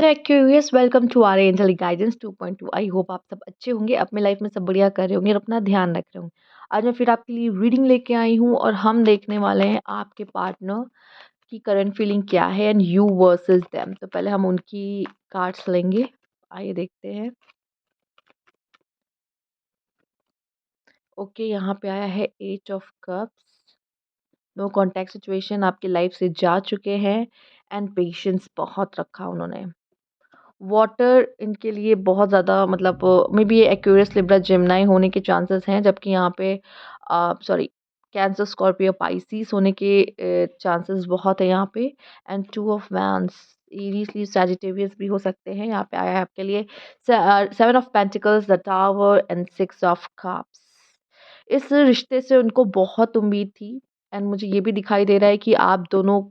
Hello Aquarius, welcome to our angelic guidance 2.2। I hope आप सब अच्छे होंगे, अपने लाइफ में सब बढ़िया कर रहे होंगे और अपना ध्यान रख रहे होंगे। आज मैं फिर आपके लिए रीडिंग लेके आई हूँ और हम देखने वाले हैं आपके पार्टनर की करंट फीलिंग क्या है एंड यू वर्सेस देम। तो पहले हम उनकी कार्ड्स लेंगे। आइए देखते हैं। ओके, यहाँ पे आया है eight of cups. No contact situation, आपकी लाइफ से जा चुके हैं एंड पेशेंस बहुत रखा उन्होंने। वाटर इनके लिए बहुत ज़्यादा मतलब मे बी ये एक्वेरियस लिब्रा जेमिनी होने के चांसेस हैं, जबकि यहाँ पे सॉरी कैंसर स्कॉर्पियो पाइसिस होने के चांसेस बहुत है यहाँ पे। एंड टू ऑफ वैंस इरीसली सैजिटेरियस भी हो सकते हैं। यहाँ पे आया है आपके लिए seven of pentacles, the tower and six of cups. इस रिश्ते से उनको बहुत उम्मीद थी एंड मुझे ये भी दिखाई दे रहा है कि आप दोनों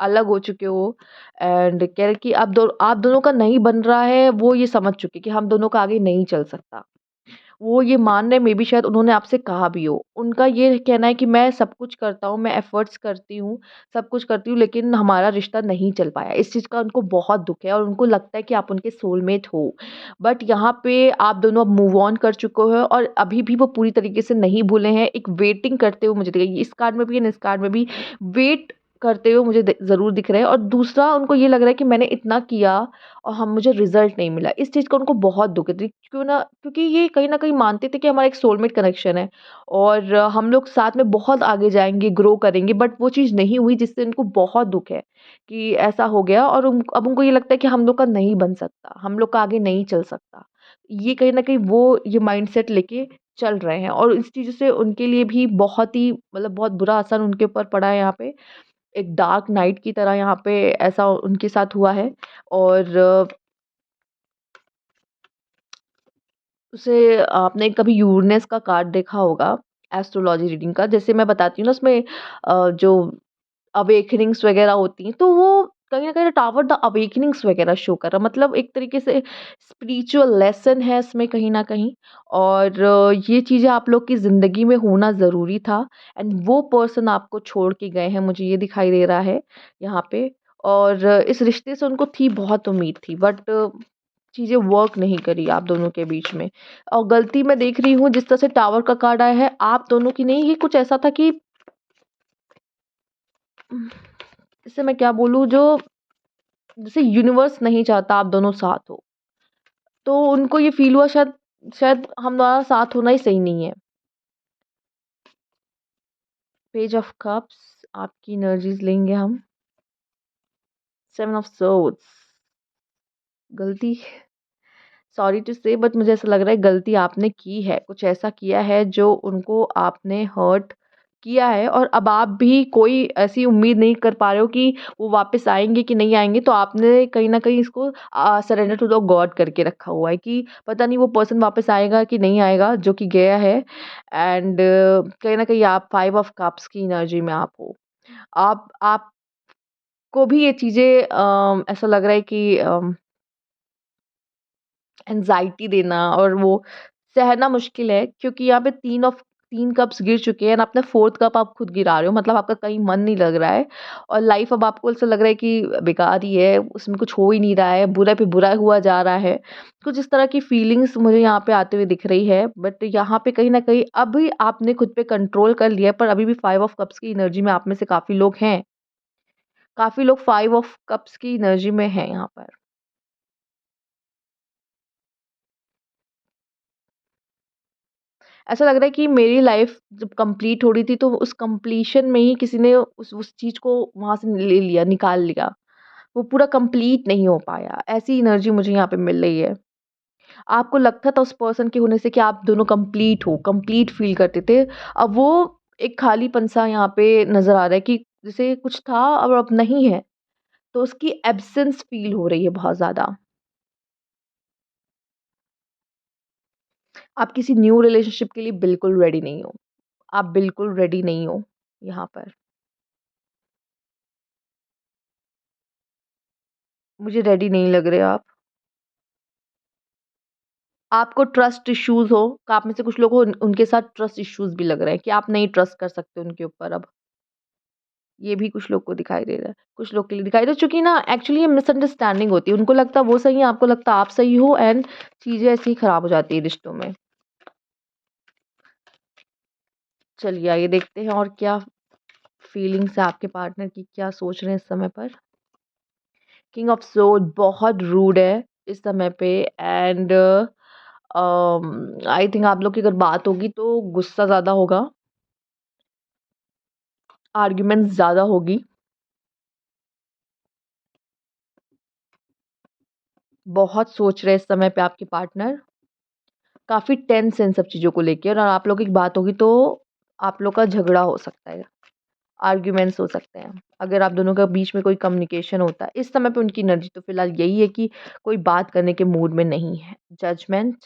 अलग हो चुके हो एंड कह रहे कि आप दोनों का नहीं बन रहा है, वो ये समझ चुके कि हम दोनों का आगे नहीं चल सकता। वो ये मान रहे, मे बी शायद उन्होंने आपसे कहा भी हो। उनका ये कहना है कि मैं सब कुछ करता हूँ, मैं एफर्ट्स करती हूँ, सब कुछ करती हूँ, लेकिन हमारा रिश्ता नहीं चल पाया। इस चीज़ का उनको बहुत दुःख है और उनको लगता है कि आप उनके सोलमेट हो। बट यहाँ पे आप दोनों अब मूव ऑन कर चुके हो और अभी भी वो पूरी तरीके से नहीं भूले हैं। एक वेटिंग करते हुए मुझे दिख इस कार्ड में भी एंड इस कार्ड में भी वेट करते हुए मुझे ज़रूर दिख रहे हैं। और दूसरा उनको ये लग रहा है कि मैंने इतना किया और हम मुझे रिज़ल्ट नहीं मिला। इस चीज़ का उनको बहुत दुःख है। क्यों ना, क्योंकि ये कहीं न कहीं मानते थे कि हमारा एक सोलमेट कनेक्शन है और हम लोग साथ में बहुत आगे जाएँगे, ग्रो करेंगे, बट वो चीज़ नहीं हुई, जिससे उनको बहुत दुःख है कि ऐसा हो गया। और अब उनको ये लगता है कि हम लोग का नहीं बन सकता, हम लोग का आगे नहीं चल सकता। ये कहीं न कहीं वो ये माइंडसेट लेके चल रहे हैं और इस चीज़ से उनके लिए भी बहुत ही मतलब बहुत बुरा असर उनके ऊपर पड़ा है यहाँ पे। एक डार्क नाइट की तरह यहाँ पे ऐसा उनके साथ हुआ है। और उसे आपने कभी यूरेनस का कार्ड देखा होगा एस्ट्रोलॉजी रीडिंग का। जैसे मैं बताती हूँ ना, उसमें जो अवेकनिंग्स वगैरह होती हैं, तो वो कहीं न कहीं टावर द अवेकनिंग्स वगैरह शो कर रहा है। मतलब एक तरीके से स्पिरिचुअल लेसन है इसमें कहीं न कहीं। और ये चीज़ें आप लोग की ज़िंदगी में होना ज़रूरी था एंड वो पर्सन आपको छोड़ के गए हैं, मुझे ये दिखाई दे रहा है यहाँ पे। और इस रिश्ते से उनको थी बहुत उम्मीद थी, बट चीज़ें वर्क नहीं करी आप दोनों के बीच में। और गलती मैं देख रही हूँ जिस तरह से टावर का कार्ड आया है, आप दोनों की नहीं, ये कुछ ऐसा था कि इससे मैं क्या बोलूँ, जो जैसे यूनिवर्स नहीं चाहता आप दोनों साथ हो, तो उनको ये फ़ील हुआ शायद शायद हमारा साथ होना ही सही नहीं है। पेज ऑफ कप्स आपकी एनर्जीज़ लेंगे हम। सेवन ऑफ सोर्ड्स, गलती, सॉरी टू से, बट मुझे ऐसा लग रहा है गलती आपने की है। कुछ ऐसा किया है जो उनको आपने हर्ट किया है और अब आप भी कोई ऐसी उम्मीद नहीं कर पा रहे हो कि वो वापस आएँगे कि नहीं आएँगे। तो आपने कहीं न कहीं इसको सरेंडर टू द गॉड करके रखा हुआ है कि पता नहीं वो पर्सन वापस आएगा कि नहीं आएगा, जो कि गया है। एंड कहीं न कहीं आप फाइव ऑफ कप्स की एनर्जी में आप हो। आपको भी ये चीज़ें ऐसा लग रहा है कि एंग्ज़ायटी देना और वो सहना मुश्किल है, क्योंकि यहाँ पे 3 कप्स गिर चुके हैं और अपना 4th कप आप खुद गिरा रहे हो। मतलब आपका कहीं मन नहीं लग रहा है और लाइफ़ अब आपको ऐसा लग रहा है कि बेकार ही है, उसमें कुछ हो ही नहीं रहा है, बुरा पे बुरा हुआ जा रहा है। कुछ इस तरह की फीलिंग्स मुझे यहाँ पे आते हुए दिख रही है, बट यहाँ पे कहीं न कहीं अभी आपने खुद पे कंट्रोल कर लिया है, पर अभी भी 5 ऑफ कप्स की एनर्जी में आप में से काफ़ी लोग हैं। काफ़ी लोग 5 ऑफ कप्स की एनर्जी में हैं यहाँ पर। ऐसा लग रहा है कि मेरी लाइफ जब कंप्लीट हो रही थी, तो उस कंप्लीशन में ही किसी ने उस चीज़ को वहाँ से ले लिया, निकाल लिया। वो पूरा कंप्लीट नहीं हो पाया। ऐसी एनर्जी मुझे यहाँ पे मिल रही है। आपको लगता था उस पर्सन के होने से कि आप दोनों कंप्लीट हो, कंप्लीट फ़ील करते थे। अब वो एक खालीपन-सा यहाँ पे नज़र आ रहा है कि जैसे कुछ था और अब नहीं है। तो उसकी एब्सेंस फ़ील हो रही है बहुत ज़्यादा। आप किसी न्यू रिलेशनशिप के लिए बिल्कुल रेडी नहीं हो। आप बिल्कुल रेडी नहीं हो यहाँ पर। मुझे रेडी नहीं लग रहे आप। आपको ट्रस्ट इश्यूज़ हो, आप में से कुछ लोग हो उनके साथ ट्रस्ट इश्यूज़ भी लग रहे हैं कि आप नहीं ट्रस्ट कर सकते उनके ऊपर अब। ये भी कुछ लोग को दिखाई दे रहा है, कुछ लोग के लिए दिखाई दे, चूँकि ना एक्चुअली ये मिसअंडरस्टैंडिंग होती है, उनको लगता है वो सही है, आपको लगता है आप सही हो एंड चीज़ें ऐसे ही खराब हो जाती है रिश्तों में। चलिए आइए देखते हैं और क्या फीलिंग्स है आपके पार्टनर की, क्या सोच रहे हैं इस समय पर। किंग ऑफ सोर्ड बहुत रूड है इस समय पे एंड आई थिंक आप लोग की अगर बात होगी तो गुस्सा ज़्यादा होगा, आर्ग्यूमेंट्स ज़्यादा होगी, बहुत सोच रहे हैं इस समय पे आपके पार्टनर, काफ़ी टेंस है इन सब चीज़ों को लेके और आप लोगों की बात होगी तो आप लोग का झगड़ा हो सकता है, आर्ग्यूमेंट्स हो सकते हैं। अगर आप दोनों के बीच में कोई कम्युनिकेशन होता है, इस समय पे उनकी एनर्जी तो फिलहाल यही है कि कोई बात करने के मूड में नहीं है। जजमेंट,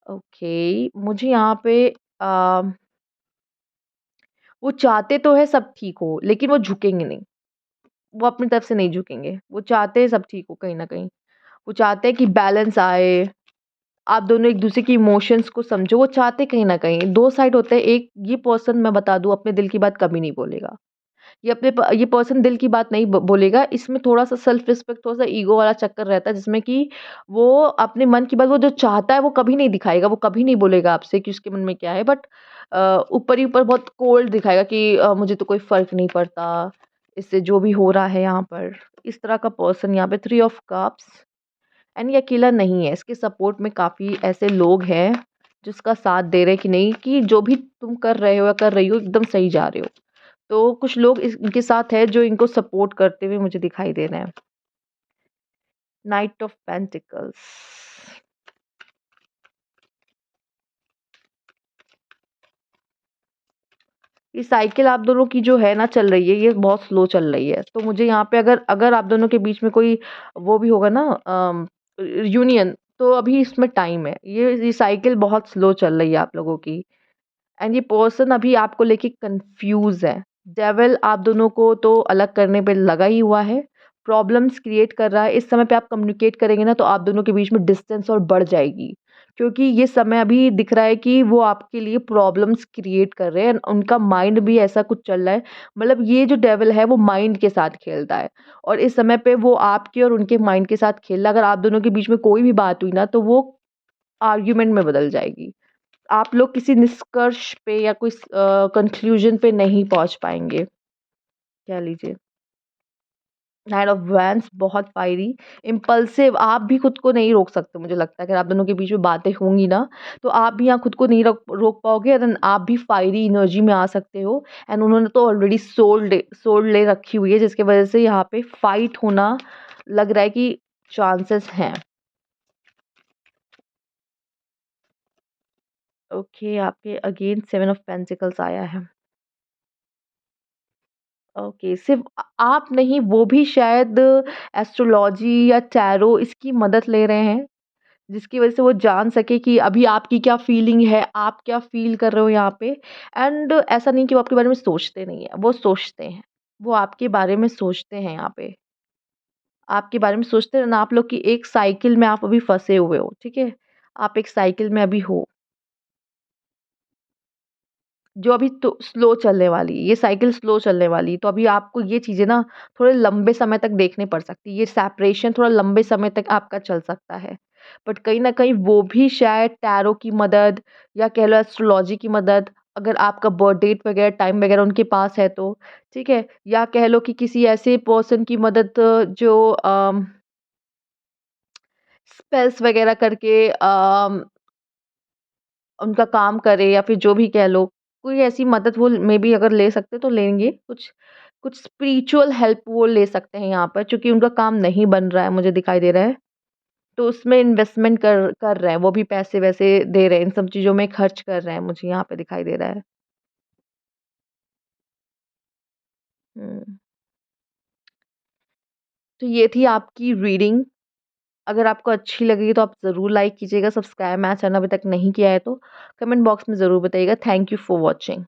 ओके, मुझे यहाँ पे अ, वो चाहते तो है सब ठीक हो, लेकिन वो झुकेंगे नहीं, वो अपनी तरफ से नहीं झुकेंगे। वो चाहते हैं सब ठीक हो कहीं न कहीं। वो चाहते हैं कि बैलेंस आए, आप दोनों एक-दूसरे की इमोशंस को समझो, वो चाहते कहीं न कहीं 2 साइड होते हैं, एक ये पर्सन मैं बता दूँ अपने दिल की बात कभी नहीं बोलेगा। ये पर्सन दिल की बात नहीं बोलेगा, इसमें थोड़ा-सा सेल्फ रिस्पेक्ट, थोड़ा-सा ईगो वाला चक्कर रहता है जिसमें कि वो अपने मन की बात वो जो चाहता है वो कभी नहीं दिखाएगा, वो कभी नहीं बोलेगा आपसे कि उसके मन में क्या है बट ऊपर ही ऊपर बहुत कोल्ड दिखाएगा कि मुझे तो कोई फ़र्क नहीं पड़ता, इससे जो भी हो रहा है यहाँ पर। इस तरह का पर्सन यहाँ पे 3 ऑफ कप्स एंड ये अकेला नहीं है, इसके सपोर्ट में काफ़ी ऐसे लोग हैं, जो इसका साथ दे रहे हैं कि नहीं कि जो भी तुम कर रहे हो या कर रही हो एकदम सही जा रहे हो। तो कुछ लोग इनके साथ हैं जो इनको सपोर्ट करते हुए मुझे दिखाई दे रहे हैं। नाइट ऑफ पेंटिकल्स, ये साइकिल आप दोनों की जो है ना चल रही है, ये बहुत स्लो चल रही है। तो मुझे यहाँ पे अगर अगर आप दोनों के बीच में कोई वो भी होगा ना यूनियन, तो अभी इसमें टाइम है। ये साइकिल बहुत स्लो चल रही है आप लोगों की। एंड ये पर्सन अभी आपको लेके कंफ्यूज है। डेविल आप दोनों को तो अलग करने पे लगा ही हुआ है, प्रॉब्लम्स क्रिएट कर रहा है। इस समय पे आप कम्युनिकेट करेंगे ना तो आप दोनों के बीच में डिस्टेंस और बढ़ जाएगी, क्योंकि ये समय अभी दिख रहा है कि वो आपके लिए प्रॉब्लम्स क्रिएट कर रहे हैं। उनका माइंड भी ऐसा कुछ चल रहा है, मतलब ये जो डेविल है वो माइंड के साथ खेलता है और इस समय पे वो आपके और उनके माइंड के साथ खेल रहा है। अगर आप दोनों के बीच में कोई भी बात हुई ना तो वो आर्ग्यूमेंट में बदल जाएगी। आप लोग किसी निष्कर्ष पे या कोई कंक्लूजन पे नहीं पहुँच पाएँगे। कह लीजिए। नाइट ऑफ वैंड्स बहुत फायरी, इम्पल्सिव, आप भी खुद को नहीं रोक सकते मुझे लगता है। अगर आप दोनों के बीच में बातें होंगी ना, तो आप भी यहाँ खुद को नहीं रोक रोक पाओगे एंड आप भी फायरी एनर्जी में आ सकते हो एंड उन्होंने तो ऑलरेडी सोल्ड ले रखी हुई है जिसकी वज़ह से यहाँ पे फाइट होना लग रहा है कि चांसेस हैं। ओके, आपके अगेन 7 ऑफ पेंटिकल्स आया है। ओके, सिर्फ़ आप नहीं, वो भी शायद एस्ट्रोलॉजी या टैरो इसकी मदद ले रहे हैं, जिसकी वज़ह से वो जान सके कि अभी आपकी क्या फ़ीलिंग है, आप क्या फ़ील कर रहे हो यहाँ पे। एंड ऐसा नहीं कि वो आपके बारे में सोचते नहीं हैं, वो सोचते हैं। वो आपके बारे में सोचते हैं यहाँ पे। आपके बारे में सोचते हैं ना, आप लोग की एक साइकिल में आप अभी फँसे हुए हो, ठीक है? आप एक साइकिल में अभी हो। जो अभी तो स्लो चलने वाली है, ये साइकिल स्लो चलने वाली है, तो अभी आपको ये चीज़ें ना थोड़े लंबे समय तक देखने पड़ सकती है। ये सेपरेशन थोड़ा लंबे समय तक आपका चल सकता है। बट कहीं न कहीं वो भी शायद टैरो की मदद या कह लो एस्ट्रोलॉजी की मदद, अगर आपका बर्थ डेट वगैरह, टाइम वगैरह उनके पास है तो, ठीक है? या कह लो कि किसी ऐसे पर्सन की मदद जो स्पेल्स वगैरह करके उनका काम करे या फिर जो भी कह लो, कोई ऐसी मदद वो मेबी अगर ले सकते तो लेंगे। कुछ कुछ स्पिरिचुअल हेल्प वो ले सकते हैं यहाँ पर, चूँकि उनका काम नहीं बन रहा है मुझे दिखाई दे रहा है, तो उसमें इन्वेस्टमेंट कर कर रहे हैं, वो भी पैसे-वैसे दे रहे हैं, इन सब चीज़ों में खर्च कर रहे हैं, मुझे यहाँ पे दिखाई दे रहा है। हुँ, तो ये थी आपकी रीडिंग। अगर आपको अच्छी लगी तो आप ज़रूर लाइक कीजिएगा, सब्सक्राइब मेरा चैनल अभी तक नहीं किया है तो, कमेंट बॉक्स में ज़रूर बताइएगा। Thank you for watching.